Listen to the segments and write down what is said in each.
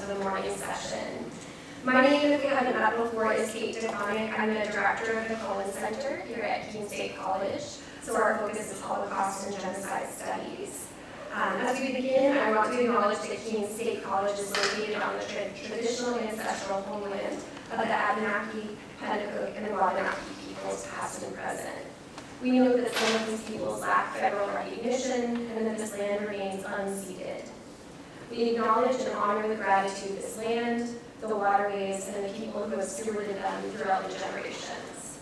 the morning session. My name, if we haven't met before, is Kate DeConnick. I'm the director of the Cohen Center here at Keene State College. So our focus is Holocaust and Genocide Studies. As we begin, I want to acknowledge that Keene State College is located on the traditional ancestral homeland of the Abenaki, Pennacook, and Wabanaki peoples, past and present. We know that some of these peoples lack federal recognition and that this land remains unceded. We acknowledge and honor the gratitude of this land, the waterways, and the people who have stewarded them throughout the generations.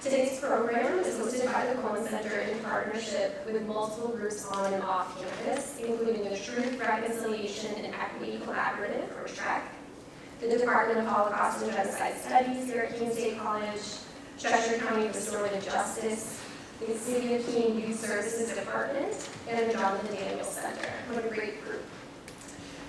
Today's program is hosted by the Cohen Center in partnership with multiple groups on and off campus, including the Truth, Reconciliation, and Equity Collaborative, or TREC, the Department of Holocaust and Genocide Studies here at Keene State College, Cheshire County Restorative Justice, the City of Keene Youth Services Department, and the Jonathan Daniels Center. What a great group.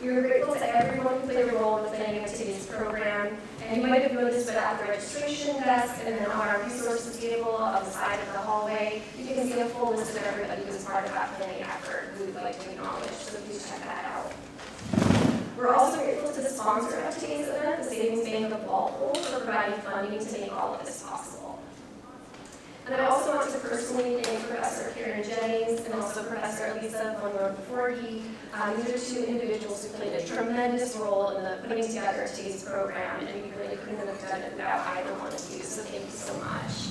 We are grateful to everyone who played a role in the planning of today's program, and you might have noticed that at the registration desk and then on our resources table on the side of the hallway, you can see a full list of everybody who was part of that planning effort who we'd like to acknowledge, so please check that out. We're also grateful to the sponsor of today's event, the Savings Bank of Walpole, for providing funding to make all of this possible. And I also want to personally thank Professor Karen Jennings and also Professor Lisa von Doherty. These are two individuals who played a tremendous role in the putting together of today's program, and we really couldn't have done it without either one of you, so thank you so much.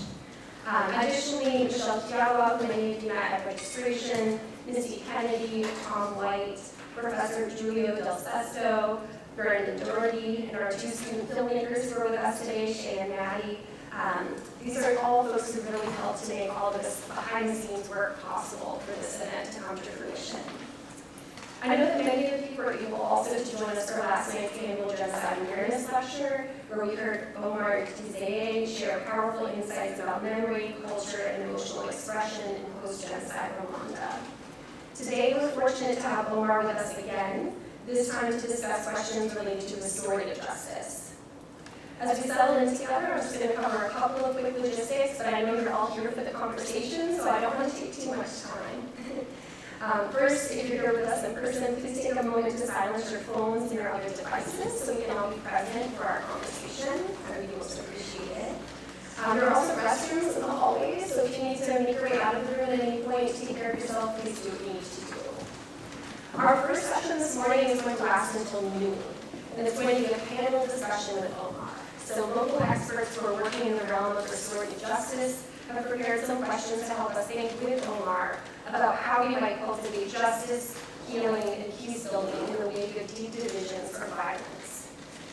Additionally, Michelle Kiawa, who many of you met at registration, Misty Kennedy, Tom White, Professor Julio DelSesto, Brandon Doherty, and our two student filmmakers who are with us today, Shea and Maddie. These are all folks who really helped to make all of this behind-the-scenes work possible for this event to come to fruition. I know that many of you were able also to join us for last night's annual Genocide Awareness Lecturer, where we heard Omar Ndizeye share powerful insights about memory, culture, and emotional expression in post-genocide Rwanda. Today, we're fortunate to have Omar with us again, this time to discuss questions related to restorative justice. As we settle in together, I'm just going to cover a couple of quick logistics, but I know you're all here for the conversation, so I don't want to take too much time. First, if you're here with us in person, please take a moment to silence your phones and your other devices so we can all be present for our conversation. I really most appreciate it. There are also restrooms in the hallways, so if you need to make your way out of the room at any point, take care of yourself, please do what you need to do. Our first session this morning is going to last until noon, and it's going to be a panel discussion with Omar. So local experts who are working in the realm of restorative justice have prepared some questions to help us think with Omar about how we might cultivate justice, healing, and peace building in the wake of deep divisions or violence.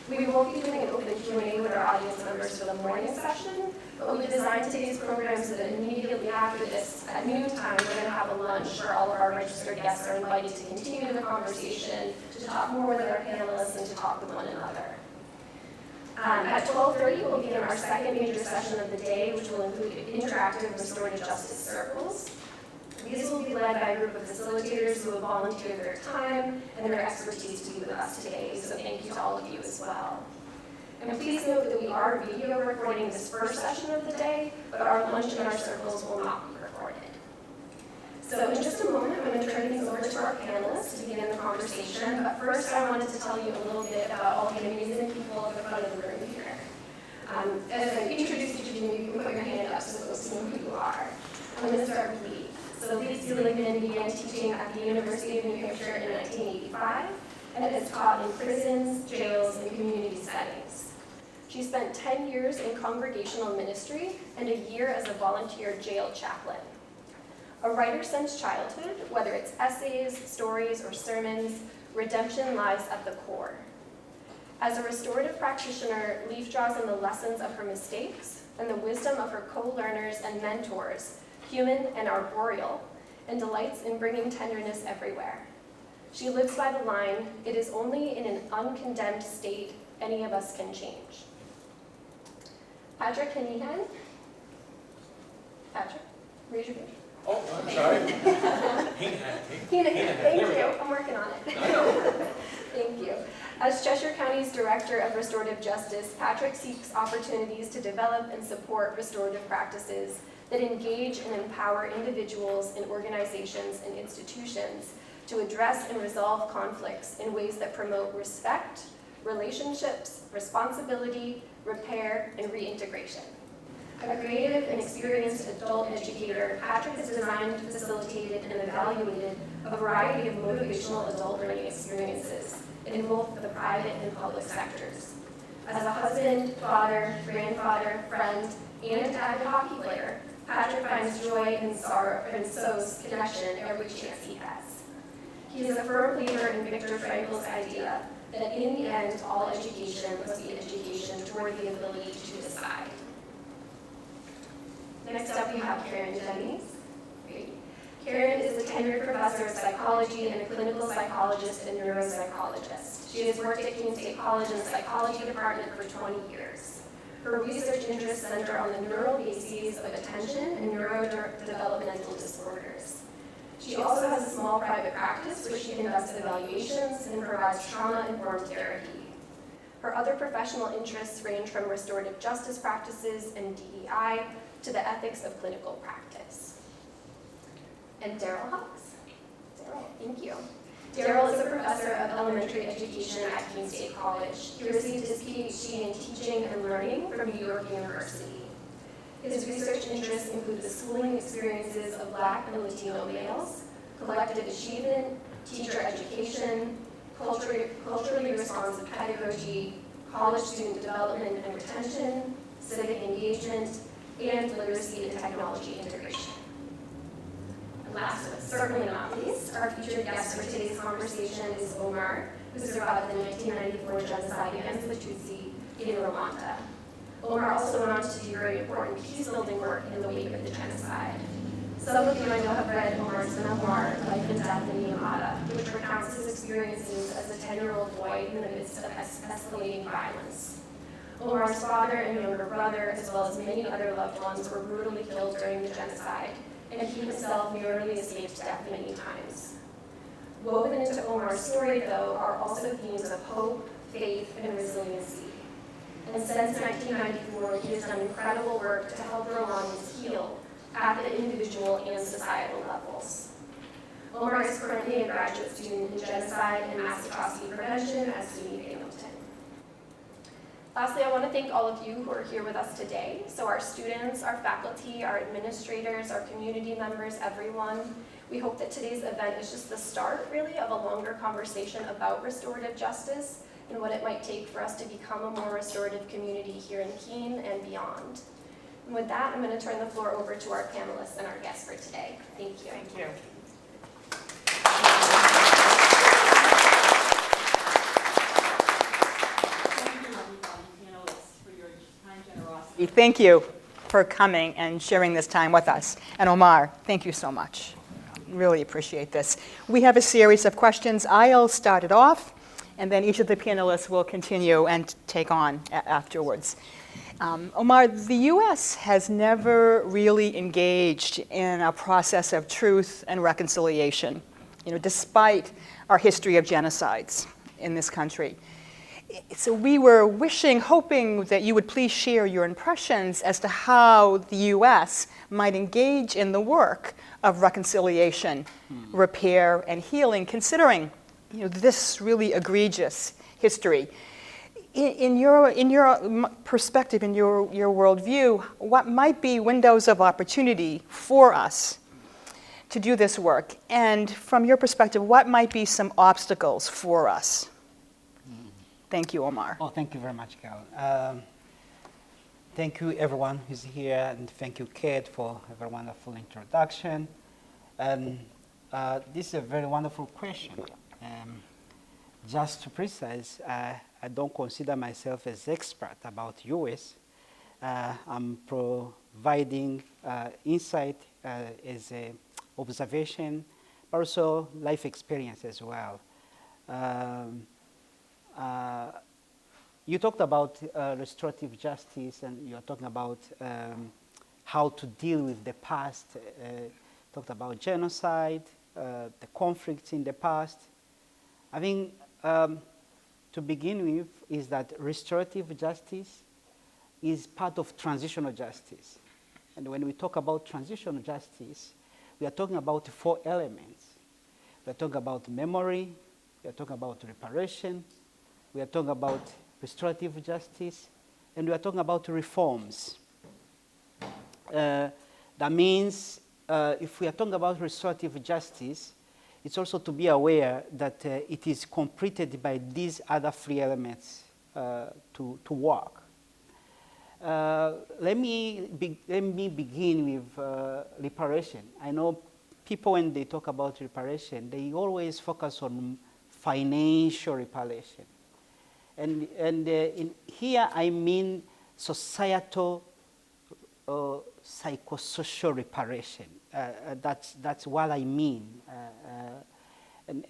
We won't be doing an open Q&A with our audience members for the morning session, but we designed today's program so that immediately after this, at noontime, we're going to have a lunch where all of our registered guests are invited to continue the conversation, to talk more with our panelists, and to talk with one another. At 12:30, we'll begin our second major session of the day, which will include interactive restorative justice circles. These will be led by a group of facilitators who have volunteered their time and their expertise to be with us today, so thank you to all of you as well. And please note that we are video recording this first session of the day, but our lunch and our circles will not be recorded. So in just a moment, I'm going to turn things over to our panelists to begin the conversation, but first I wanted to tell you a little bit about all the amazing people at the front of the room here. As I introduce each of you, you can put your hand up so folks know who you are. I'm going to start with Lee. So Lee Seligman began teaching at the University of New Hampshire in 1985 and has taught in prisons, jails, and community settings. She spent 10 years in congregational ministry and a year as a volunteer jail chaplain. A writer since childhood, whether it's essays, stories, or sermons, redemption lies at the core. As a restorative practitioner, Leaf draws on the lessons of her mistakes and the wisdom of her co-learners and mentors, human and arboreal, and delights in bringing tenderness everywhere. She lives by the line, "It is only in an uncondemned state any of us can change." Patrick Heneghan. Patrick, raise your hand. Oh, I'm sorry. Heneghan, thank you. I'm working on it. Thank you. As Cheshire County's Director of Restorative Justice, Patrick seeks opportunities to develop and support restorative practices that engage and empower individuals and organizations and institutions to address and resolve conflicts in ways that promote respect, relationships, responsibility, repair, and reintegration. A creative and experienced adult educator, Patrick has designed, facilitated, and evaluated a variety of motivational adult learning experiences in both the private and public sectors. As a husband, father, grandfather, friend, and avid hockey player, Patrick finds joy and sorrow and sows connection every chance he has. He is a firm believer in Viktor Frankl's idea that in the end, all education must be education toward the ability to decide. Next up, we have Karen Jennings. Great. Karen is a tenured professor of psychology and a clinical psychologist and neuropsychologist. She has worked at Keene State College in the psychology department for 20 years. Her research interests center on the neural bases of attention and neurodevelopmental disorders. She also has a small private practice where she conducts evaluations and provides trauma-informed therapy. Her other professional interests range from restorative justice practices and DEI to the ethics of clinical practice. And Darrell Hucks. Darrell, thank you. Darrell is a professor of elementary education at Keene State College. He received his PhD in teaching and learning from New York University. His research interests include the schooling experiences of Black and Latino males, collective achievement, teacher education, culturally responsive pedagogy, college student development and retention, civic engagement, and literacy and technology integration. And last but certainly not least, our featured guest for today's conversation is Omar, who survived the 1994 genocide against the Tutsi in Rwanda. Omar also went on to do very important peace-building work in the wake of the genocide. Some of you I know have read Omar's memoir, Life and Death in Yamada, which recounts his experiences as a 10-year-old boy in the midst of escalating violence. Omar's father and younger brother, as well as many other loved ones, were brutally killed during the genocide, and he himself narrowly escaped death many times. Woven into Omar's story, though, are also themes of hope, faith, and resiliency. And since 1994, he has done incredible work to help Rwandans heal at the individual and societal levels. Omar is currently a graduate student in genocide and mass atrocity prevention at SUNY Binghamton. Lastly, I want to thank all of you who are here with us today. So our students, our faculty, our administrators, our community members, everyone. We hope that today's event is just the start, really, of a longer conversation about restorative justice and what it might take for us to become a more restorative community here in Keene and beyond. And with that, I'm going to turn the floor over to our panelists and our guests for today. Thank you. Thank you. Thank you for coming and sharing this time with us. And Omar, thank you so much. Really appreciate this. We have a series of questions. I'll start it off, and then each of the panelists will continue and take on afterwards. Omar, the U.S. has never really engaged in a process of truth and reconciliation, despite our history of genocides in this country. So we were hoping that you would please share your impressions as to how the U.S. might engage in the work of reconciliation, repair, and healing, considering this really egregious history. In your perspective, in your worldview, what might be windows of opportunity for us to do this work? And from your perspective, what might be some obstacles for us? Thank you, Omar. Oh, thank you very much, Carol. Thank you, everyone who's here, and thank you, Kate, for a very wonderful introduction. This is a very wonderful question. Just to precise, I don't consider myself as expert about US. I'm providing insight as an observation, but also life experience as well. You talked about restorative justice, and you're talking about how to deal with the past. Talked about genocide, the conflicts in the past. I think to begin with is that restorative justice is part of transitional justice. And when we talk about transitional justice, we are talking about 4 elements. We are talking about memory. We are talking about reparation. We are talking about restorative justice. And we are talking about reforms. That means if we are talking about restorative justice, it's also to be aware that it is completed by these other three elements to work. Let me begin with reparation. I know people, when they talk about reparation, they always focus on financial reparation. And in here I mean societal psychosocial reparation. That's what I mean. And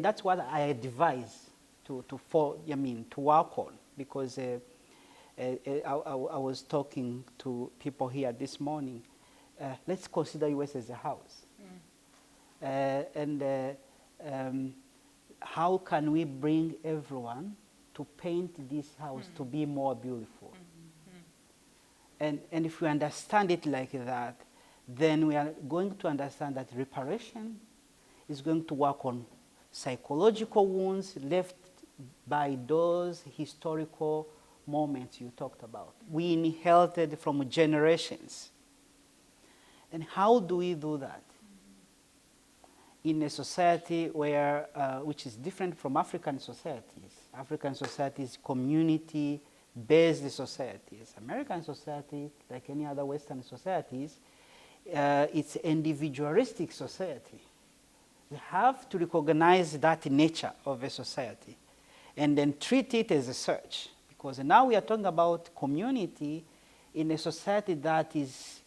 that's what I advise to work on, because I was talking to people here this morning. Let's consider US as a house. How can we bring everyone to paint this house to be more beautiful? And if we understand it like that, then we are going to understand that reparation is going to work on psychological wounds left by those historical moments you talked about. We inherited from generations. And how do we do that? In a society where, which is different from African societies. African societies, community-based societies. American society, like any other Western societies, it's individualistic society. We have to recognize that nature of a society and then treat it as such. Because now we are talking about community in a society that is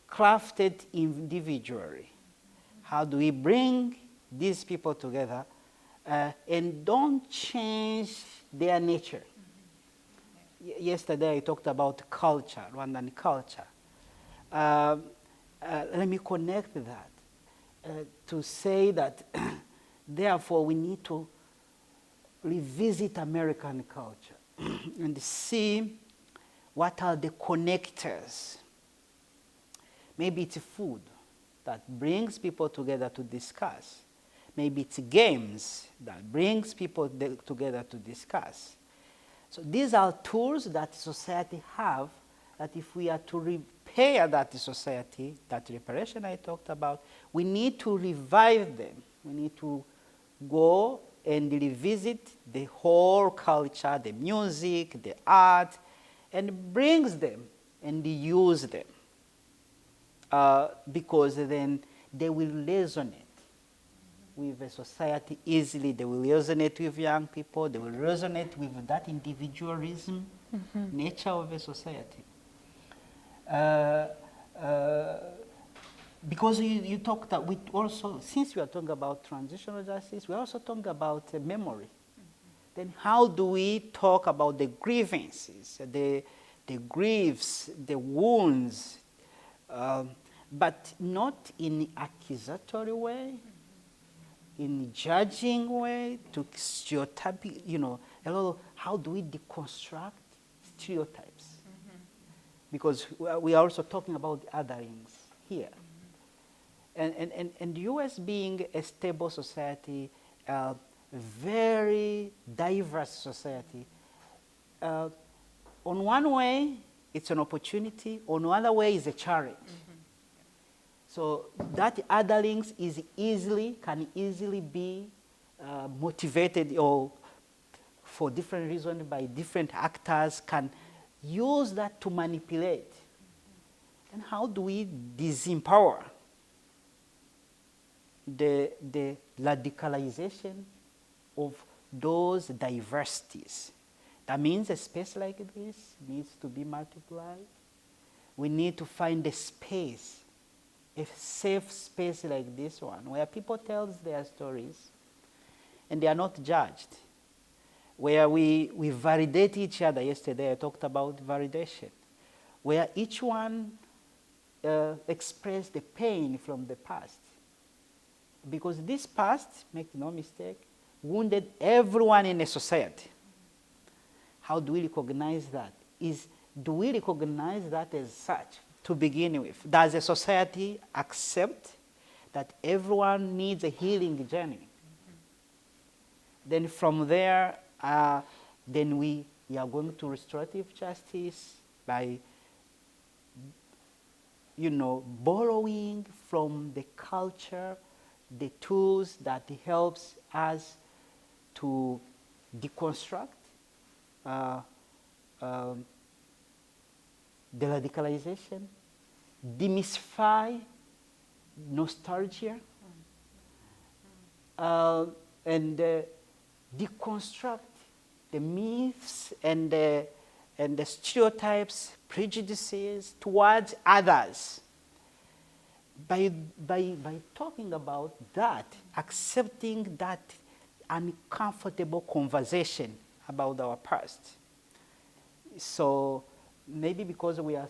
crafted individually. How do we bring these people together and don't change their nature? Yesterday I talked about culture, Rwandan culture. Let me connect that to say that therefore we need to revisit American culture and see what are the connectors. Maybe it's food that brings people together to discuss. Maybe it's games that brings people together to discuss. So these are tools that society have, that if we are to repair that society, that reparation I talked about, we need to revive them. We need to go and revisit the whole culture, the music, the art, and brings them and use them. Because then they will resonate with a society easily. They will resonate with young people. They will resonate with that individualism nature of a society. Because you talked that we also, since we are talking about transitional justice, we are also talking about memory. Then how do we talk about the grievances, the griefs, the wounds, but not in accusatory way, in judging way, to stereotype, how do we deconstruct stereotypes? Because we are also talking about otherings here. And the US being a stable society, very diverse society, on one way, it's an opportunity. On another way, it's a challenge. So that otherlings can easily be motivated, or for different reasons by different actors, can use that to manipulate. And how do we disempower the radicalization of those diversities? That means a space like this needs to be multiplied. We need to find a space, a safe space like this one, where people tell their stories and they are not judged, where we validate each other. Yesterday I talked about validation, where each one expressed the pain from the past. Because this past, make no mistake, wounded everyone in a society. How do we recognize that? Do we recognize that as such to begin with? Does a society accept that everyone needs a healing journey. Then from there, then we are going to restorative justice by, borrowing from the culture, the tools that helps us to deconstruct the radicalization, demystify nostalgia, and deconstruct the myths and the stereotypes, prejudices towards others. By talking about that, accepting that uncomfortable conversation about our past. So maybe because we are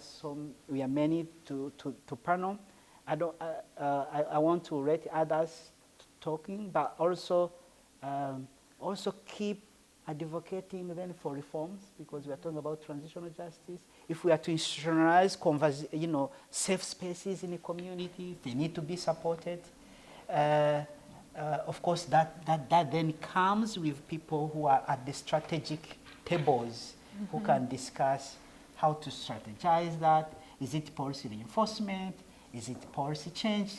many to panel, I want to let others talking, but also keep advocating then for reforms, because we are talking about transitional justice. If we are to institutionalize safe spaces in the community, they need to be supported. Of course, that then comes with people who are at the strategic tables, who can discuss how to strategize that. Is it policy reinforcement? Is it policy change?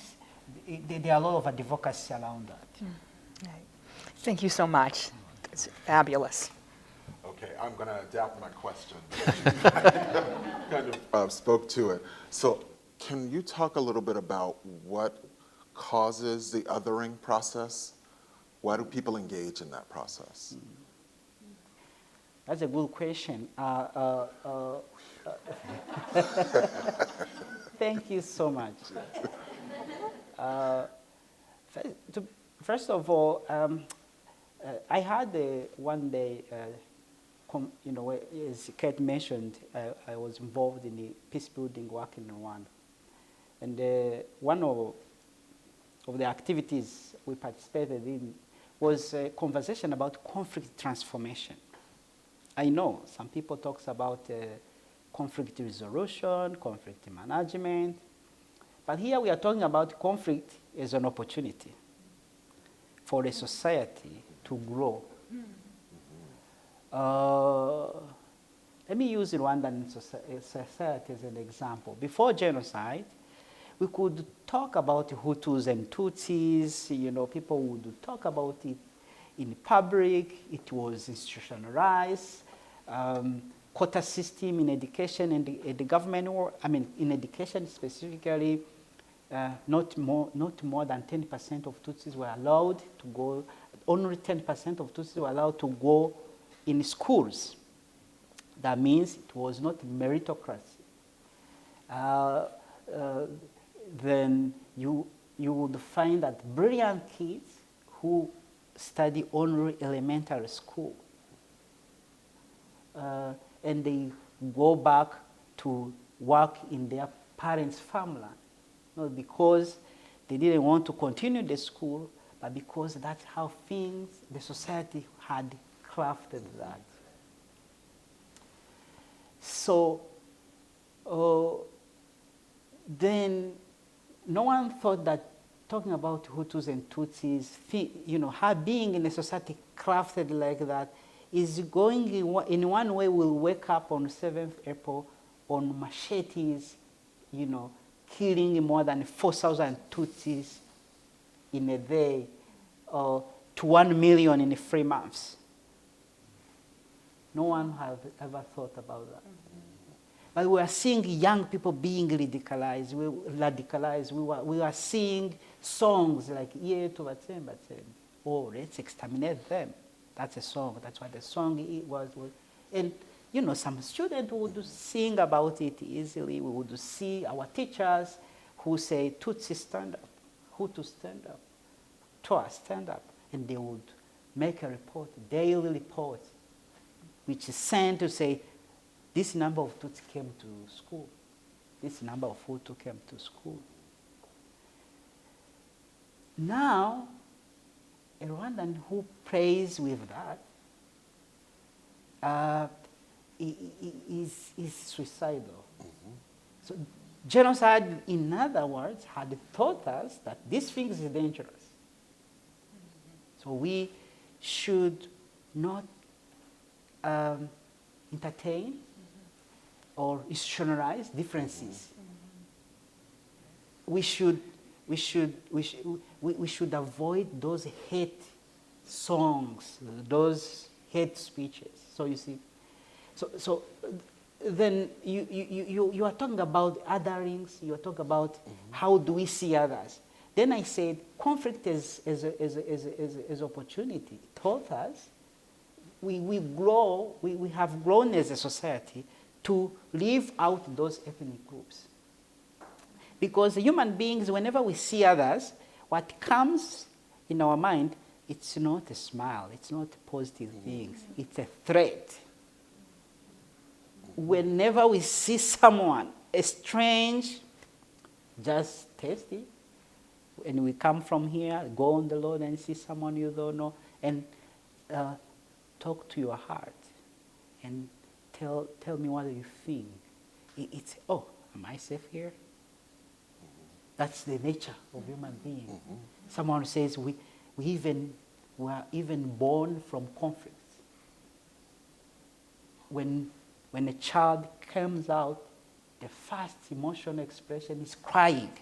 There are a lot of advocacy around that. Right. Thank you so much. It's fabulous. Okay, I'm going to adapt my question. kind of spoke to it. So can you talk a little bit about what causes the othering process? Why do people engage in that process? That's a good question. Thank you so much. First of all, I had one day, as Kate mentioned, I was involved in the peace building work in Rwanda. And one of the activities we participated in was a conversation about conflict transformation. I know some people talk about conflict resolution, conflict management, but here we are talking about conflict as an opportunity for a society to grow. Let me use Rwandan society as an example. Before genocide, we could talk about Hutus and Tutsis. People would talk about it in public. It was institutionalized. Quota system in education and the government, in education specifically, not more than 10% of Tutsis were allowed to go. Only 10% of Tutsis were allowed to go in schools. That means it was not meritocracy. Then you would find that brilliant kids who study only elementary school, and they go back to work in their parents' farmland, not because they didn't want to continue the school, but because that's how the society had crafted that. So then no one thought that talking about Hutus and Tutsis, how being in a society crafted like that is going in one way. We'll wake up on 7th April on machetes, killing more than 4,000 Tutsis in a day, to 1 million in 3 months. No one has ever thought about that. But we are seeing young people being radicalized. We are seeing songs like "Iye tubatsemba tsemba." Oh, let's exterminate them. That's a song. That's what the song was. And some students would sing about it easily. We would see our teachers who say, "Tutsi stand up, Hutu stand up, Twa stand up," and they would make a report, daily report, which is sent to say, this number of Tutsi came to school. This number of Hutu came to school. Now, a Rwandan who plays with that is suicidal. So Genocide, in other words, had taught us that this thing is dangerous. So we should not entertain or institutionalize differences. We should avoid those hate songs, those hate speeches. So you see, so then you are talking about otherings. You are talking about how do we see others. Then I said conflict is opportunity. It taught us we have grown as a society to live out those ethnic groups. Because human beings, whenever we see others, what comes in our mind, it's not a smile, it's not positive things, it's a threat. Whenever we see someone, a strange, just tasty, and we come from here, go on the road and see someone you don't know, and talk to your heart, and tell me what you think. It's, oh, am I safe here? That's the nature of human being. Someone says we are even born from conflicts. When a child comes out, the first emotional expression is crying.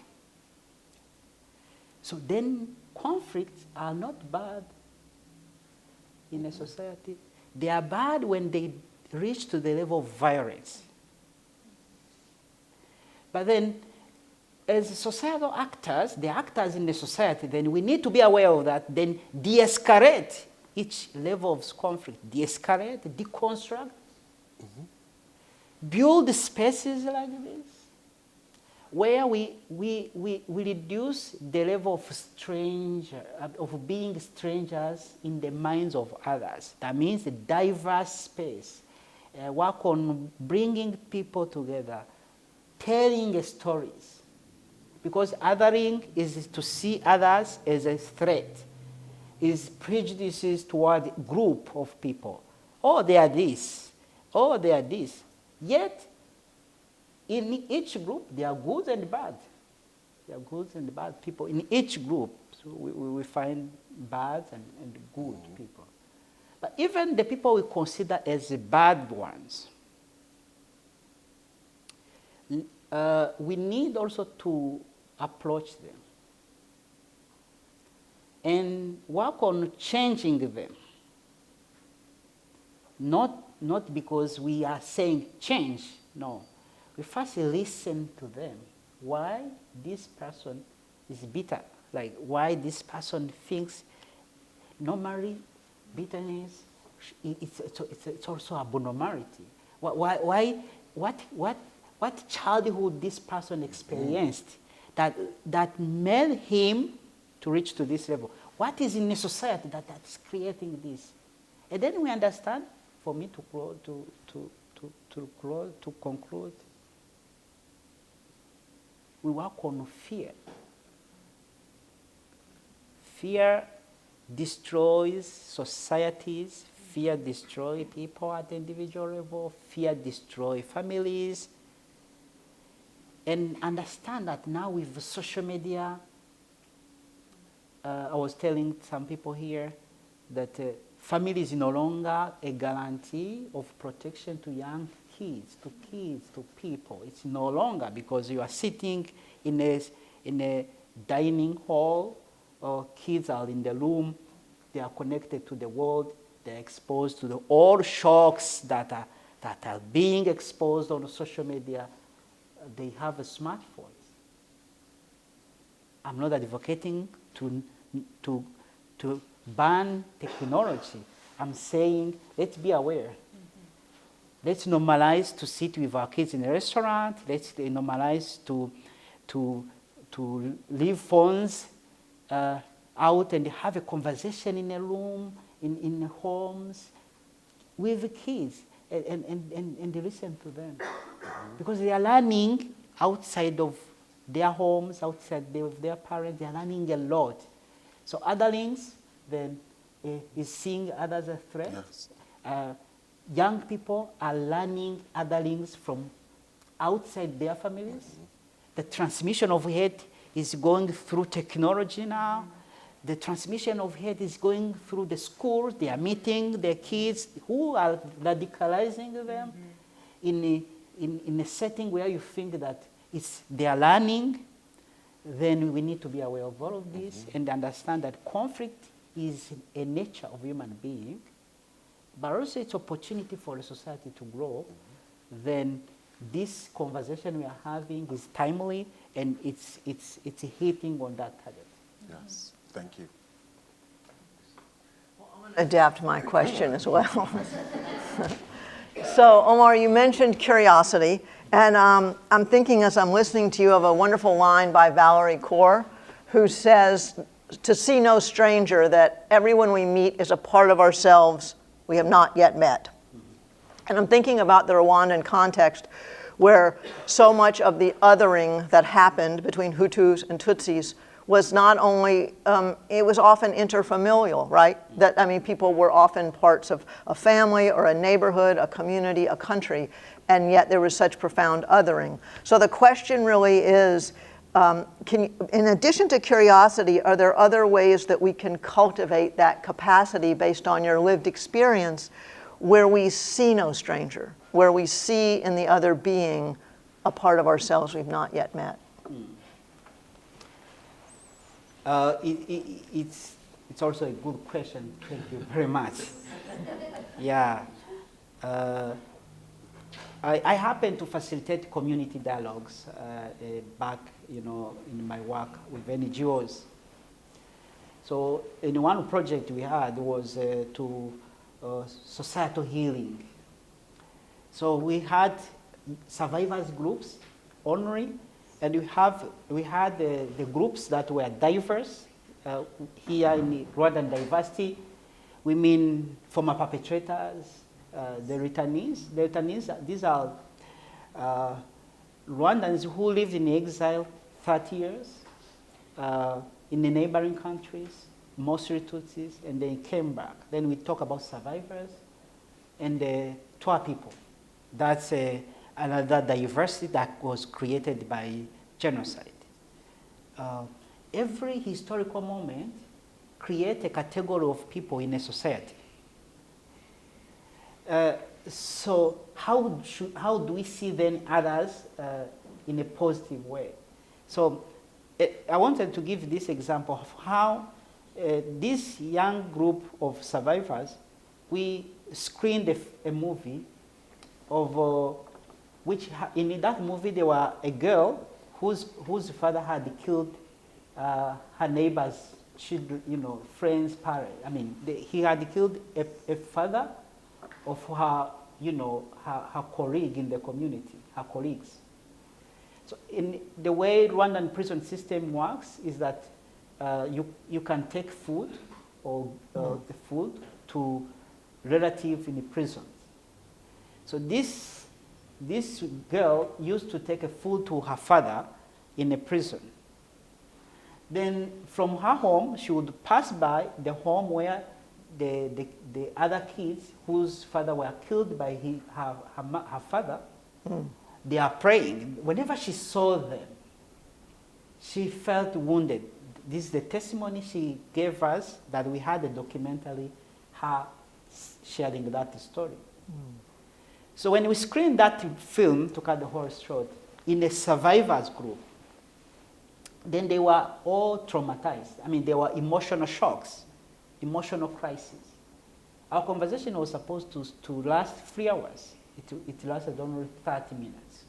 So then conflicts are not bad in a society. They are bad when they reach to the level of violence. But then, as societal actors, the actors in the society, then we need to be aware of that, then de-escalate each level of conflict. De-escalate, deconstruct, build spaces like this, where we reduce the level of being strangers in the minds of others. That means a diverse space. Work on bringing people together, telling stories. Because othering is to see others as a threat, is prejudices toward a group of people. Oh, they are this. Oh, they are this. Yet, in each group, there are good and bad. There are good and bad people. In each group, so we find bad and good people. But even the people we consider as the bad ones, we need also to approach them and work on changing them. Not because we are saying change, no. We first listen to them. Why this person is bitter? Like why this person thinks normally bitterness, it's also abnormality. What childhood this person experienced that made him to reach to this level? What is in the society that's creating this? And then we understand, for me to conclude, we work on fear. Fear destroys societies, fear destroys people at the individual level, fear destroys families. And understand that now with social media, I was telling some people here that family is no longer a guarantee of protection to young kids, to people. It's no longer, because you are sitting in a dining hall, or kids are in the room, they are connected to the world, they're exposed to all shocks that are being exposed on social media. They have a smartphone. I'm not advocating to ban technology. I'm saying let's be aware. Let's normalize to sit with our kids in a restaurant. Let's normalize to leave phones out and have a conversation in a room, in homes, with the kids, and listen to them. Because they are learning outside of their homes, outside of their parents, they are learning a lot. So otherlings then is seeing others as threats. Yes. Young people are learning otherlings from outside their families. the transmission of hate is going through technology now. The transmission of hate is going through the schools. They are meeting their kids who are radicalizing them in a setting where you think that they are learning. Then we need to be aware of all of this and understand that conflict is a nature of human being, but also it's opportunity for the society to grow. Then this conversation we are having is timely, and it's hitting on that target. Yes, thank you. Adapt my question as well. So, Omar, you mentioned curiosity, and I'm thinking as I'm listening to you of a wonderful line by Valerie Kaur, who says, to see no stranger, that everyone we meet is a part of ourselves we have not yet met. And I'm thinking about the Rwandan context, where so much of the othering that happened between Hutus and Tutsis was not only, it was often interfamilial, right? That, I mean, people were often parts of a family or a neighborhood, a community, a country, and yet there was such profound othering. So the question really is, in addition to curiosity, are there other ways that we can cultivate that capacity based on your lived experience, where we see no stranger, where we see in the other being a part of ourselves we've not yet met? It's also a good question. Thank you very much. Yeah. I happen to facilitate community dialogues back, in my work with NGOs. So in one project we had was to societal healing. So we had survivors groups, honoring, and we had the groups that were diverse. Here in Rwandan diversity, we mean former perpetrators, the returnees. The returnees, these are Rwandans who lived in exile 30 years in the neighboring countries, mostly Tutsis, and they came back. Then we talk about survivors and the Twa people. That's another diversity that was created by genocide. Every historical moment creates a category of people in a society. So how do we see then others in a positive way? So I wanted to give this example of how this young group of survivors, we screened a movie of which in that movie there were a girl whose father had killed her neighbor's children, friends, parents. I mean, he had killed a father of her, her colleague in the community, her colleagues. So in the way Rwandan prison system works is that you can take food or the food to relatives in the prisons. So this girl used to take a food to her father in a prison. Then from her home, she would pass by the home where the other kids whose father were killed by her father, they are praying. Whenever she saw them, she felt wounded. This is the testimony she gave us that we had a documentary, her sharing that story. So when we screened that film, to cut the whole short, in a survivors group, then they were all traumatized. I mean, they were emotional shocks, emotional crises. Our conversation was supposed to last 3 hours. It lasted only 30 minutes.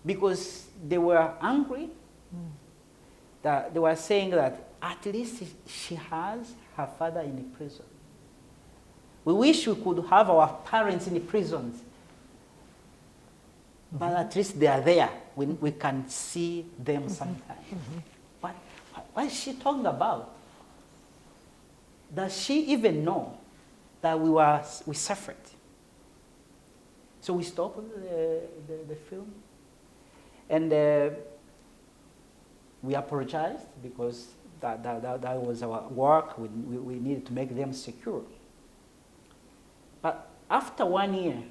Because they were angry. That they were saying that at least she has her father in the prison. We wish we could have our parents in the prisons. But at least they are there. We can see them sometimes. What is she talking about? Does she even know that we suffered? So we stopped the film. And we apologized because that was our work. We needed to make them secure. But after 1 year,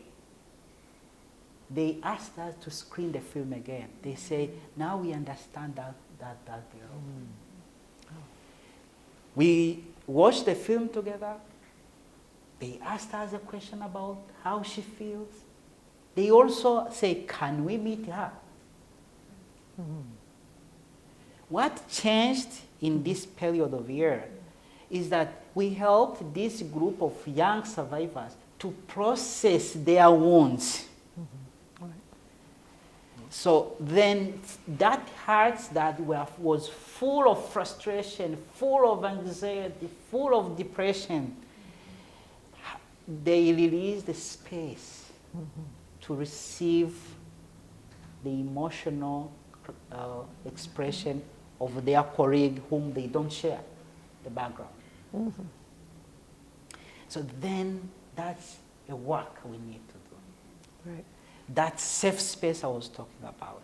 they asked us to screen the film again. They say, now we understand that girl. We watched the film together. They asked us a question about how she feels. They also say, can we meet her? What changed in this period of year is that we helped this group of young survivors to process their wounds. So then that heart that was full of frustration, full of anxiety, full of depression, they released the space to receive the emotional expression of their colleague whom they don't share the background. So then that's a work we need to do. Right. That safe space I was talking about.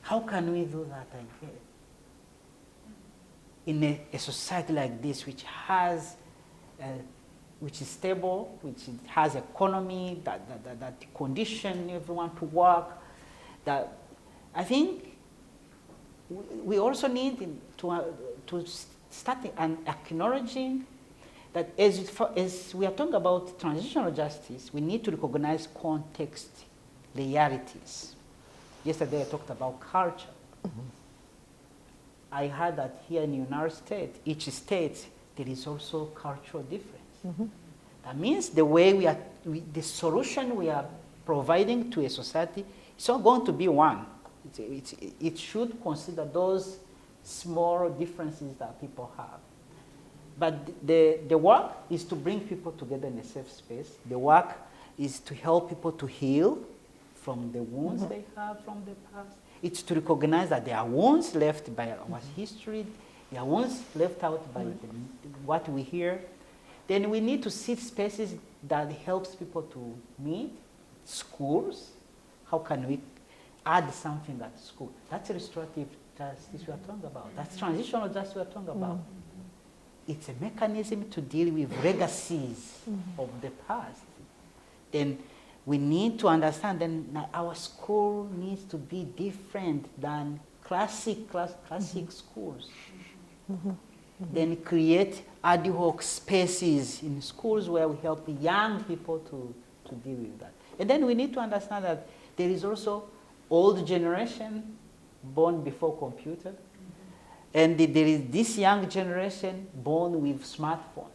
How can we do that again? In a society like this, which has, which is stable, which has economy, that condition everyone to work, that I think we also need to start acknowledging that as we are talking about transitional justice, we need to recognize context, realities. Yesterday I talked about culture. I heard that here in the United States, each state, there is also cultural difference. That means the way the solution we are providing to a society is not going to be one. It should consider those small differences that people have. But the work is to bring people together in a safe space. The work is to help people to heal from the wounds they have from the past. It's to recognize that there are wounds left by our history. There are wounds left out by what we hear. Then we need to seed spaces that helps people to meet. Schools. How can we add something at school? That's restorative justice we are talking about. That's transitional justice we are talking about. It's a mechanism to deal with legacies of the past. Then we need to understand that our school needs to be different than classic schools. Then create ad hoc spaces in schools where we help young people to deal with that. And then we need to understand that there is also old generation born before computer. And there is this young generation born with smartphones.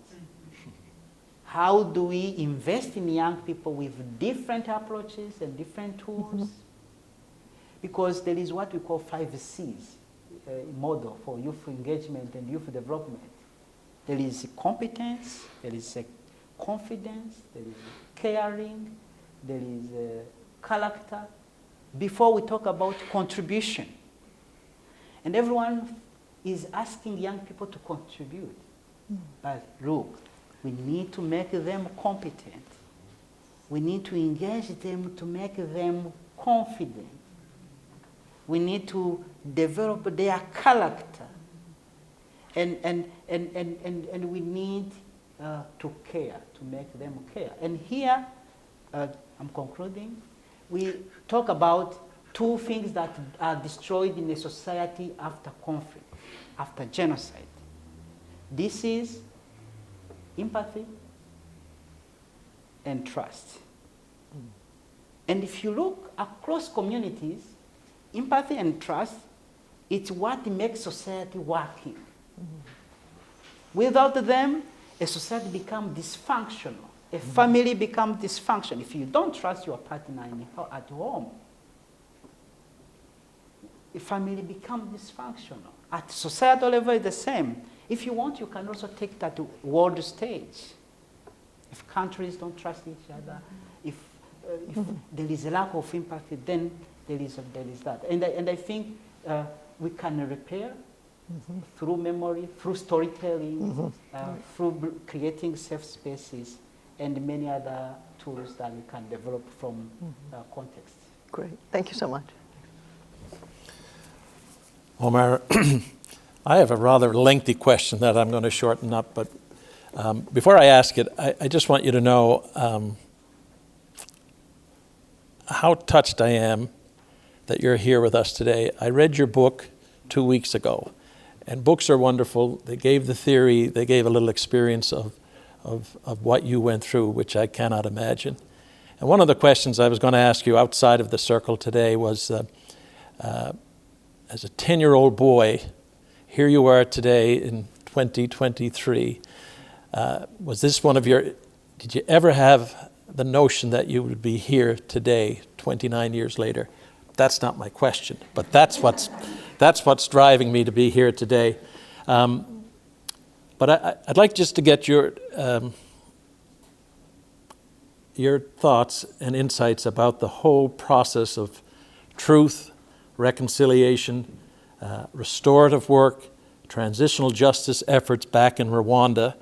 How do we invest in young people with different approaches and different tools? Because there is what we call 5 C's model for youth engagement and youth development. There is competence, there is confidence, there is caring, there is character. Before we talk about contribution. And everyone is asking young people to contribute. But look, we need to make them competent. We need to engage them to make them confident. We need to develop their character. And we need to care, to make them care. And here, I'm concluding, we talk about 2 things that are destroyed in a society after conflict, after genocide. This is empathy and trust. And if you look across communities, empathy and trust, it's what makes society working. Without them, a society becomes dysfunctional. A family becomes dysfunctional. If you don't trust your partner at home, a family becomes dysfunctional. At societal level, it's the same. If you want, you can also take that to world stage. If countries don't trust each other, if there is a lack of empathy, then there is that. And I think we can repair through memory, through storytelling, through creating safe spaces, and many other tools that we can develop from context. Great. Thank you so much. Omar, I have a rather lengthy question that I'm going to shorten up, but before I ask it, I just want you to know how touched I am that you're here with us today. I read your book 2 weeks ago, and books are wonderful. They gave the theory, they gave a little experience of what you went through, which I cannot imagine. And one of the questions I was going to ask you outside of the circle today was, as a 10-year-old boy, here you are today in 2023. Was this one of your, did you ever have the notion that you would be here today, 29 years later? That's not my question, but that's what's driving me to be here today. But I'd like just to get your thoughts and insights about the whole process of truth, reconciliation, restorative work, transitional justice efforts back in Rwanda,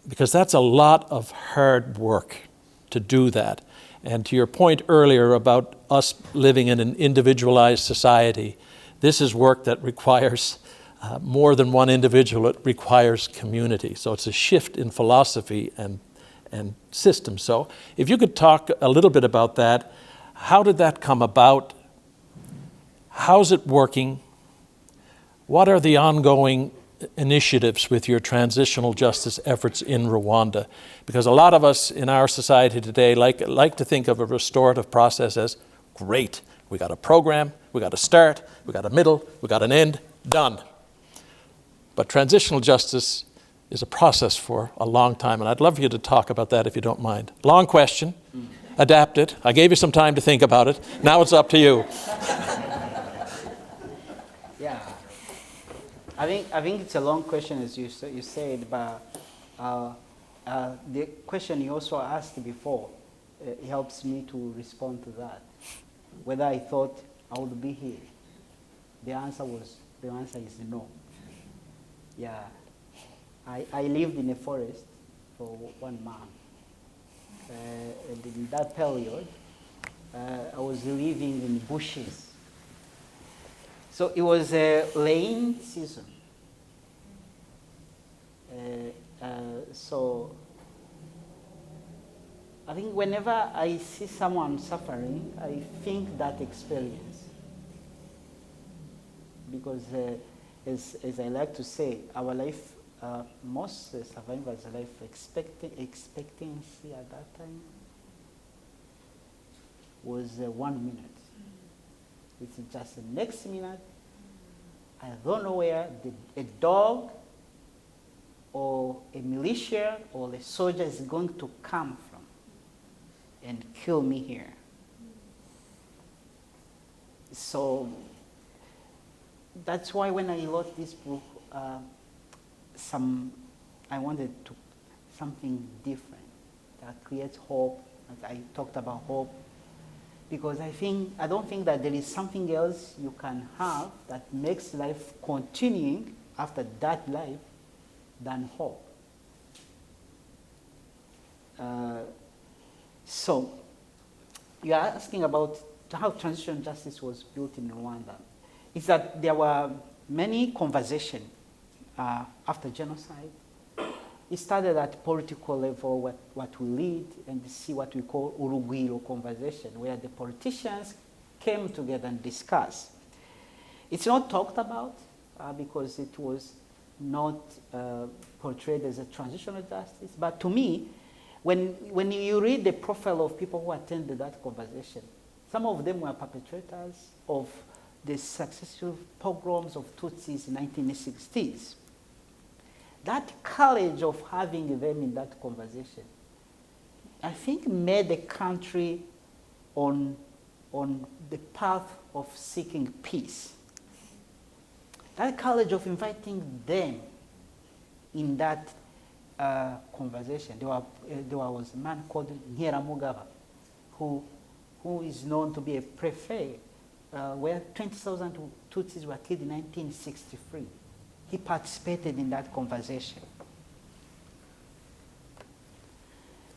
because that's a lot of hard work to do that. And to your point earlier about us living in an individualized society, this is work that requires more than one individual. It requires community. So it's a shift in philosophy and system. So if you could talk a little bit about that, how did that come about? How's it working? What are the ongoing initiatives with your transitional justice efforts in Rwanda? Because a lot of us in our society today like to think of a restorative process as great. We got a program, we got a start, we got a middle, we got an end, done. But transitional justice is a process for a long time, and I'd love for you to talk about that if you don't mind. Long question, adapt it. I gave you some time to think about it. Now it's up to you. Yeah, I think it's a long question, as you said, but the question you also asked before helps me to respond to that. Whether I thought I would be here, the answer is no. Yeah, I lived in a forest for 1 month, and in that period, I was living in bushes. So it was a rain season. So I think whenever I see someone suffering, I think that experience. Because as I like to say, our life, most survivors' life expectancy at that time was 1 minute. It's just the next minute, I don't know where a dog or a militia or a soldier is going to come from and kill me here. So that's why when I wrote this book, I wanted something different that creates hope. I talked about hope because I don't think that there is something else you can have that makes life continuing after that life than hope. So you are asking about how transitional justice was built in Rwanda. It's that there were many conversations after genocide. It started at political level, what we lead, and see what we call urugwiro conversation, where the politicians came together and discussed. It's not talked about because it was not portrayed as a transitional justice. But to me, when you read the profile of people who attended that conversation, some of them were perpetrators of the successful pogroms of Tutsis in the 1960s. That courage of having them in that conversation, I think made the country on the path of seeking peace. That courage of inviting them in that conversation. There was a man called Nyeramugaba, who is known to be a prefect, where 20,000 Tutsis were killed in 1963. He participated in that conversation.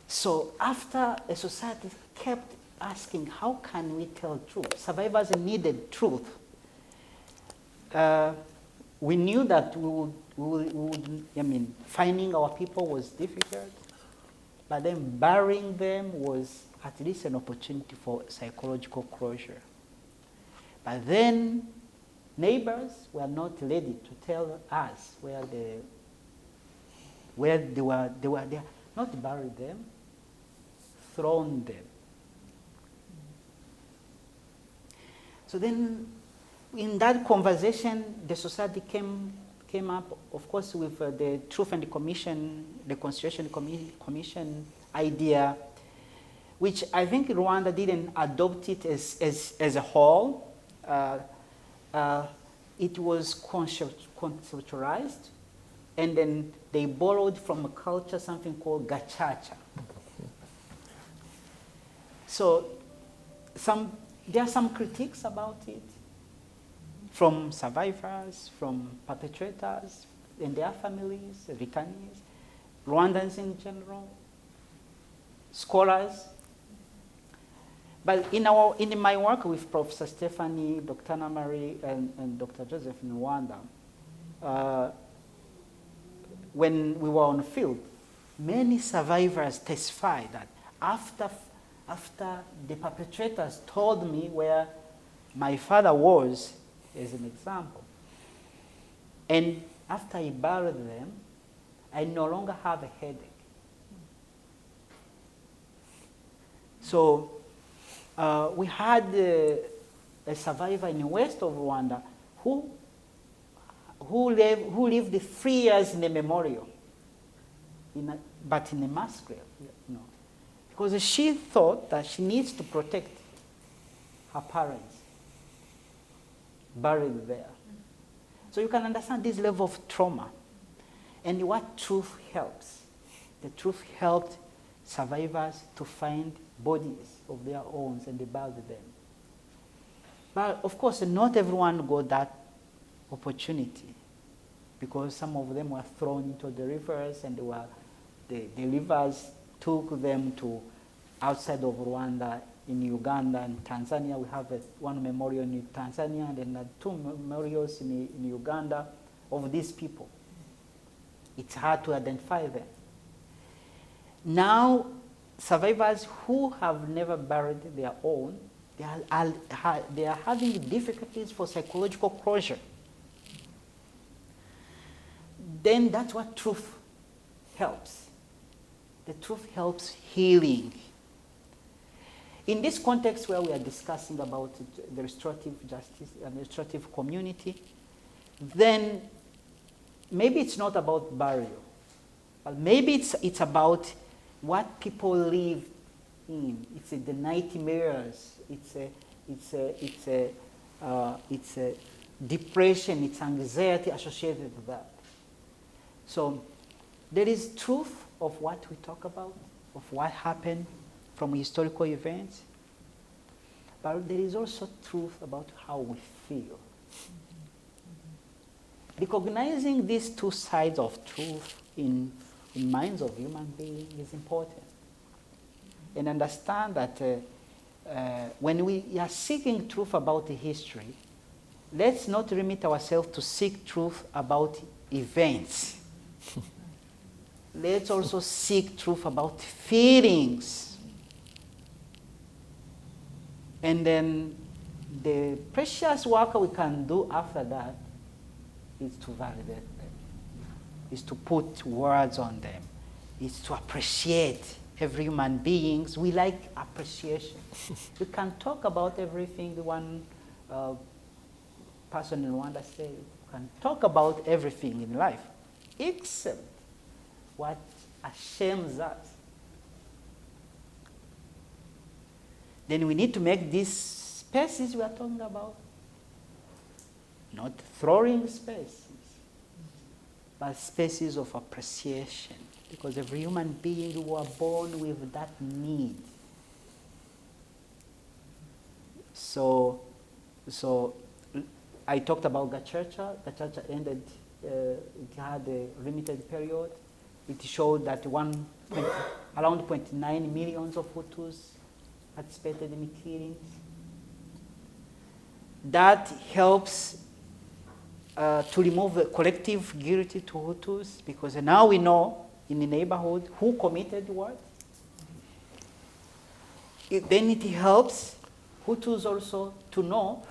So after a society kept asking, how can we tell truth? Survivors needed truth. We knew that finding our people was difficult. but then burying them was at least an opportunity for psychological closure. But then neighbors were not ready to tell us where they were not buried them, thrown them. So then in that conversation, the society came up, of course, with the Truth and Commission, the Constitution Commission idea, which I think Rwanda didn't adopt it as a whole. It was conceptualized, and then they borrowed from a culture something called gacaca. So there are some critiques about it from survivors, from perpetrators and their families, returnees, Rwandans in general, scholars. But in my work with Professor Stephanie, Dr. Anna Marie, and Dr. Joseph in Rwanda, when we were on the field, many survivors testified that after the perpetrators told me where my father was, as an example, and after I buried them, I no longer have a headache. So we had a survivor in the west of Rwanda who lived 3 years in a memorial, but in a mass grave, because she thought that she needs to protect her parents buried there. So you can understand this level of trauma. And what truth helps? The truth helped survivors to find bodies of their own and they buried them. But of course, not everyone got that opportunity, because some of them were thrown into the rivers, and the rivers took them to outside of Rwanda, in Uganda and Tanzania. We have one memorial in Tanzania and then 2 memorials in Uganda of these people. It's hard to identify them. Now, survivors who have never buried their own, they are having difficulties for psychological closure. Then that's what truth helps. The truth helps healing. In this context where we are discussing about the restorative justice and the restorative community, then maybe it's not about burial, but maybe it's about what people live in. It's the nightmares. It's a depression. It's anxiety associated with that. So there is truth of what we talk about, of what happened from historical events, but there is also truth about how we feel. Recognizing these two sides of truth in minds of human beings is important. And understand that when we are seeking truth about the history, let's not limit ourselves to seek truth about events. Let's also seek truth about feelings. And then the precious work we can do after that is to validate them, is to put words on them, is to appreciate every human being. We like appreciation. We can talk about everything. One person in Rwanda said, we can talk about everything in life, except what ashames us. Then we need to make these spaces we are talking about not throwing spaces, but spaces of appreciation, because every human being was born with that need. So I talked about Gacaca. Gacaca ended, it had a limited period. It showed that around 0.9 million of Hutus participated in killings. That helps to remove the collective guilty to Hutus, because now we know in the neighborhood who committed what, then it helps Hutus also to know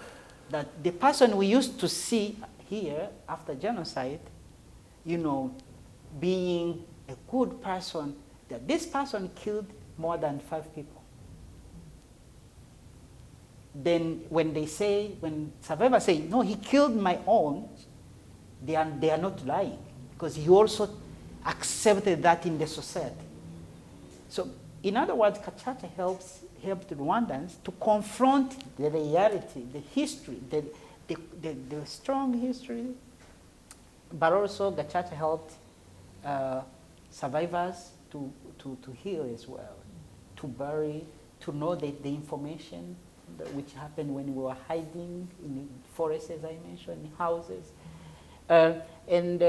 that the person we used to see here after genocide, being a good person, that this person killed more than 5 people. Then when survivors say, no, he killed my own, they are not lying, because he also accepted that in the society. So in other words, Gacaca helped Rwandans to confront the reality, the history, the strong history, but also Gacaca helped survivors to heal as well, to bury, to know the information which happened when we were hiding in forests, as I mentioned, in houses. And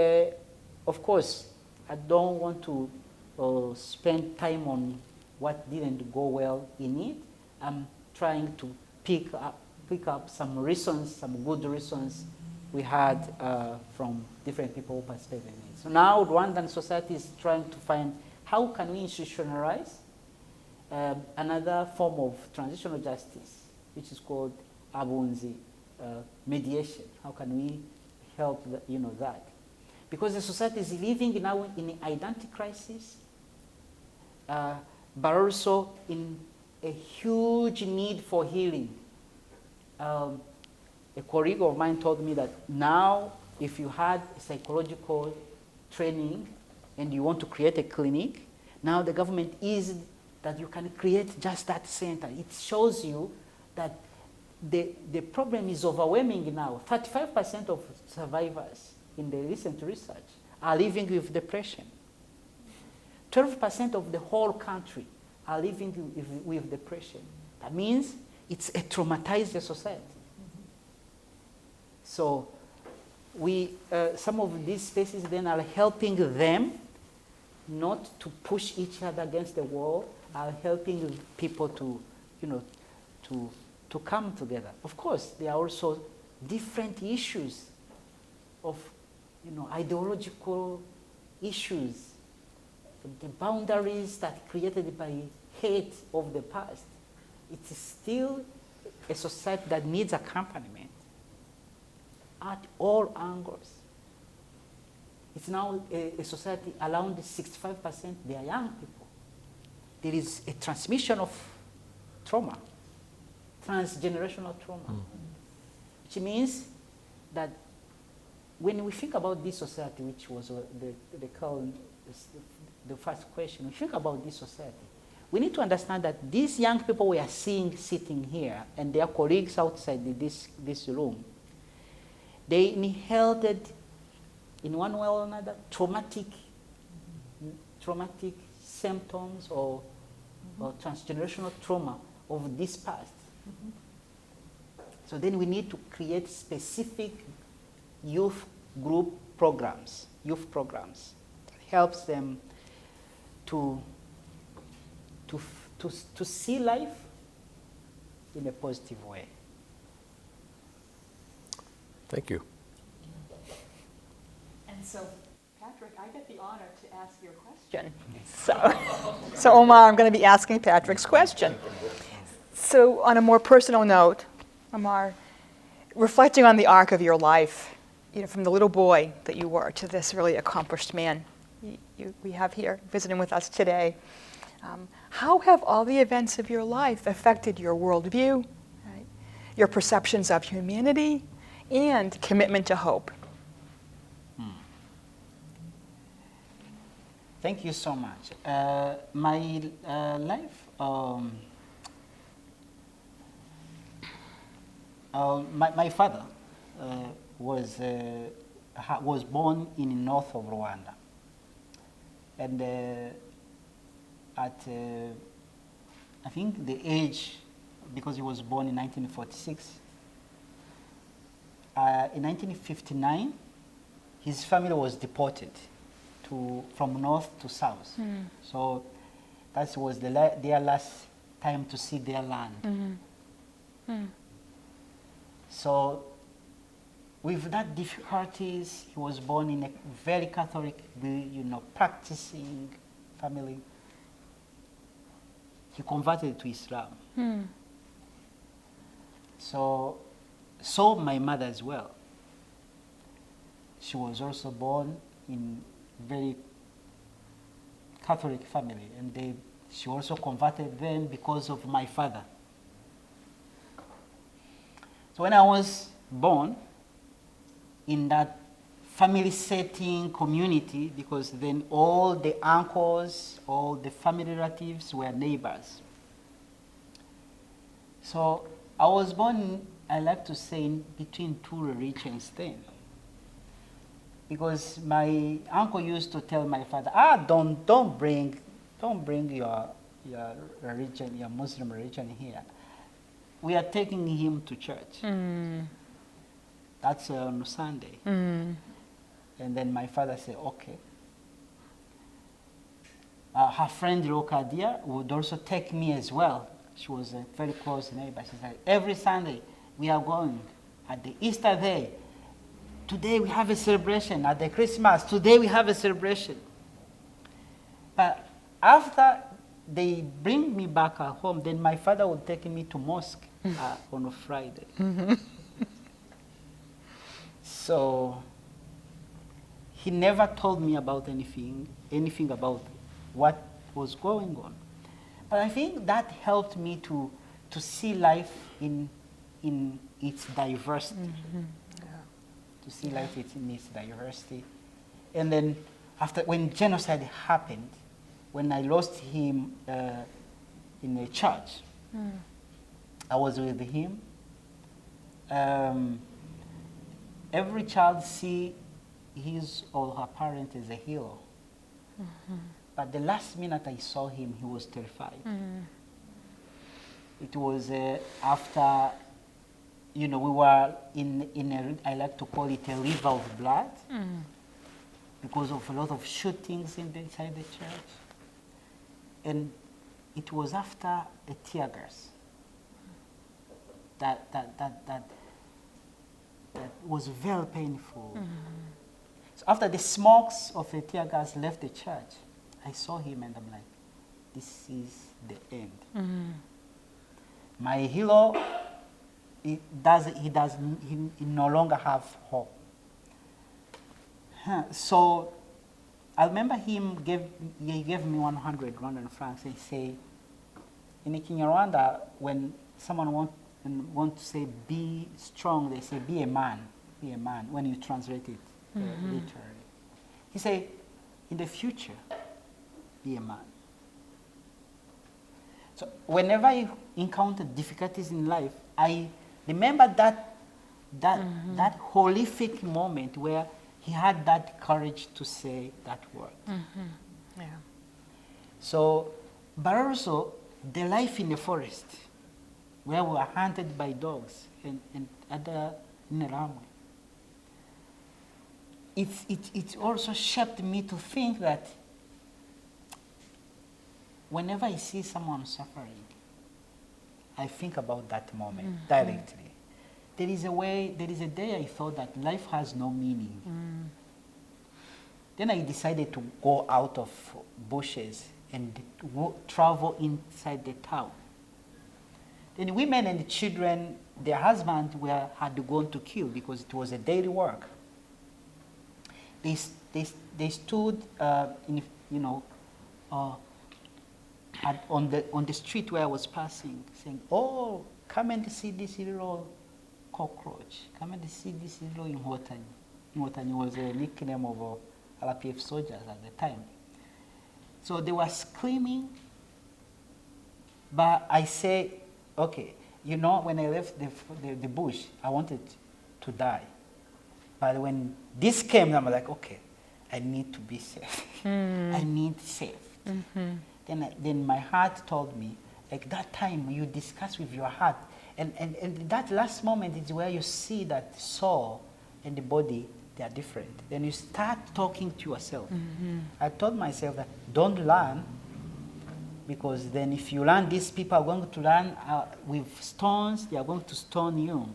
of course, I don't want to spend time on what didn't go well in it. I'm trying to pick up some reasons, some good reasons we had from different people who participated in it. So now Rwandan society is trying to find how can we institutionalize another form of transitional justice, which is called abunzi mediation. How can we help that? Because the society is living now in an identity crisis, but also in a huge need for healing. A colleague of mine told me that now, if you had psychological training and you want to create a clinic, now the government is that you can create just that center. It shows you that the problem is overwhelming now. 35% of survivors in the recent research are living with depression. 12% of the whole country are living with depression. That means it's a traumatized society. So some of these spaces then are helping them not to push each other against the wall, are helping people to come together. Of course, there are also different issues of ideological issues, the boundaries that created by hate of the past. It is still a society that needs accompaniment at all angles. It's now a society around 65%, they are young people. There is a transmission of trauma, transgenerational trauma, which means that when we think about this society, which was the first question, we think about this society, we need to understand that these young people we are seeing sitting here and their colleagues outside this room, they inherited, in one way or another, traumatic symptoms or transgenerational trauma of this past. So then we need to create specific youth programs that helps them to see life in a positive way. Thank you. And so, Patrick, I get the honor to ask your question. So Omar, I'm going to be asking Patrick's question. So on a more personal note, Omar, reflecting on the arc of your life, from the little boy that you were to this really accomplished man we have here visiting with us today, how have all the events of your life affected your worldview, right, your perceptions of humanity, and commitment to hope? Thank you so much. My life, my father was born in the north of Rwanda, and at I think the age, because he was born in 1946. In 1959, his family was deported from north to south. So that was their last time to see their land. So with that difficulties, he was born in a very Catholic, practicing family. he converted to Islam. So my mother as well. She was also born in very Catholic family, and she also converted then because of my father. So when I was born in that family setting, community, because then all the uncles, all the family relatives were neighbors. So I was born, I like to say, in between two religions then. Because my uncle used to tell my father, don't bring your religion, your Muslim religion here. We are taking him to church. That's on Sunday. And then my father said, okay. Her friend Rokadia would also take me as well. She was a very close neighbor. She said, every Sunday we are going. At the Easter day, today we have a celebration. At the Christmas, today we have a celebration. But after they bring me back at home, then my father would take me to mosque on a Friday. So he never told me about anything about what was going on. But I think that helped me to see life in its diversity. To see life in its diversity. And then when genocide happened, when I lost him in a church, I was with him. Every child see his or her parent as a hero. But the last minute I saw him, he was terrified. It was after, we were in I like to call it a river of blood, because of a lot of shootings inside the church. And it was after the tear gas that was very painful. So after the smokes of the tear gas left the church, I saw him and I'm like, this is the end. My hero, he no longer have hope. So I remember he gave me 100 Rwandan francs and say, in Kinyarwanda, when someone want to say be strong, they say be a man, when you translate it literally. He said, in the future, be a man. So whenever I encounter difficulties in life, I remember that horrific moment where he had that courage to say that word. Yeah. So, but also the life in the forest, where we were hunted by dogs and other Neramwe. It also shaped me to think that whenever I see someone suffering, I think about that moment directly. There is a day I thought that life has no meaning. Then I decided to go out of bushes and travel inside the town. Then women and children, their husbands had gone to kill because it was a daily work. They stood on the street where I was passing, saying, "Oh, come and see this little cockroach. Come and see this little Inhotani." Inhotani was a nickname of RPF soldiers at the time. So they were screaming, but I say, okay, when I left the bush, I wanted to die. But when this came, I'm like, okay, I need to be safe. I need safety. Then my heart told me, like that time you discuss with your heart, and that last moment is where you see that soul and the body, they are different. Then you start talking to yourself. I told myself that don't learn, because then if you learn, these people are going to learn with stones, they are going to stone you.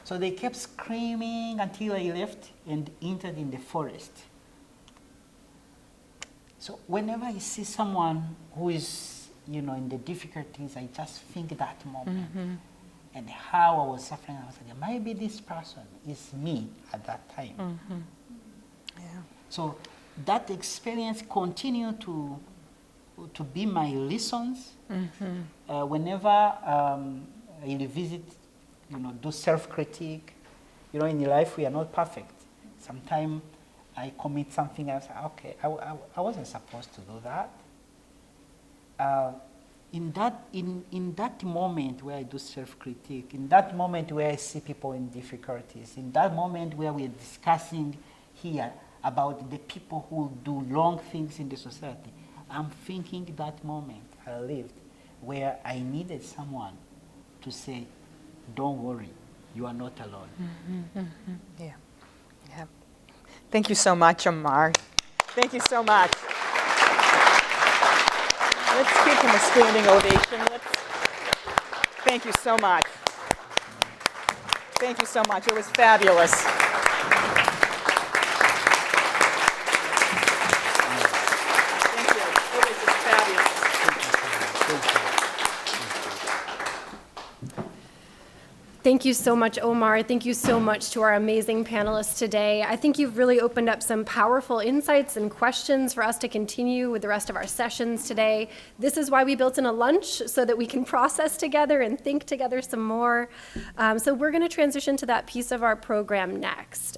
So they kept screaming until I left and entered in the forest. So whenever I see someone who is you know, in the difficulties, I just think that moment and how I was suffering. I was like, maybe this person is me at that time. Yeah. So that experience continued to be my lessons. Whenever I revisit, you know, do self-critique. You know, in life we are not perfect. Sometimes I commit something, I say, okay, I wasn't supposed to do that. In that moment where I do self-critique, in that moment where I see people in difficulties, in that moment where we're discussing here about the people who do wrong things in the society, I'm thinking that moment I lived where I needed someone to say, don't worry, you are not alone. Yeah. Yeah. Thank you so much, Omar. Thank you so much. Let's give him a standing ovation. Thank you so much. Thank you so much. It was fabulous. Thank you. It was just fabulous. Thank you so much, Omar. Thank you so much to our amazing panelists today. I think you've really opened up some powerful insights and questions for us to continue with the rest of our sessions today. This is why we built in a lunch, so that we can process together and think together some more. So we're going to transition to that piece of our program next.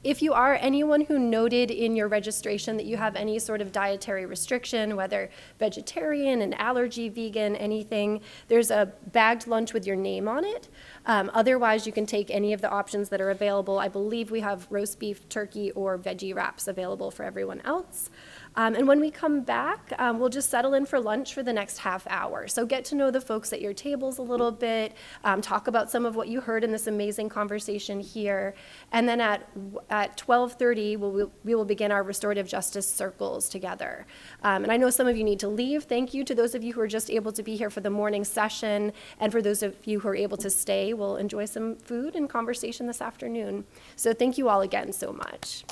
If you are anyone who noted in your registration that you have any sort of dietary restriction, whether vegetarian, an allergy, vegan, anything, there's a bagged lunch with your name on it. Otherwise, you can take any of the options that are available. I believe we have roast beef, turkey, or veggie wraps available for everyone else. And when we come back, we'll just settle in for lunch for the next half hour. So get to know the folks at your tables a little bit, talk about some of what you heard in this amazing conversation here. And then at 12:30, we will begin our restorative justice circles together. And I know some of you need to leave. Thank you to those of you who are just able to be here for the morning session. And for those of you who are able to stay, we'll enjoy some food and conversation this afternoon. So thank you all again so much.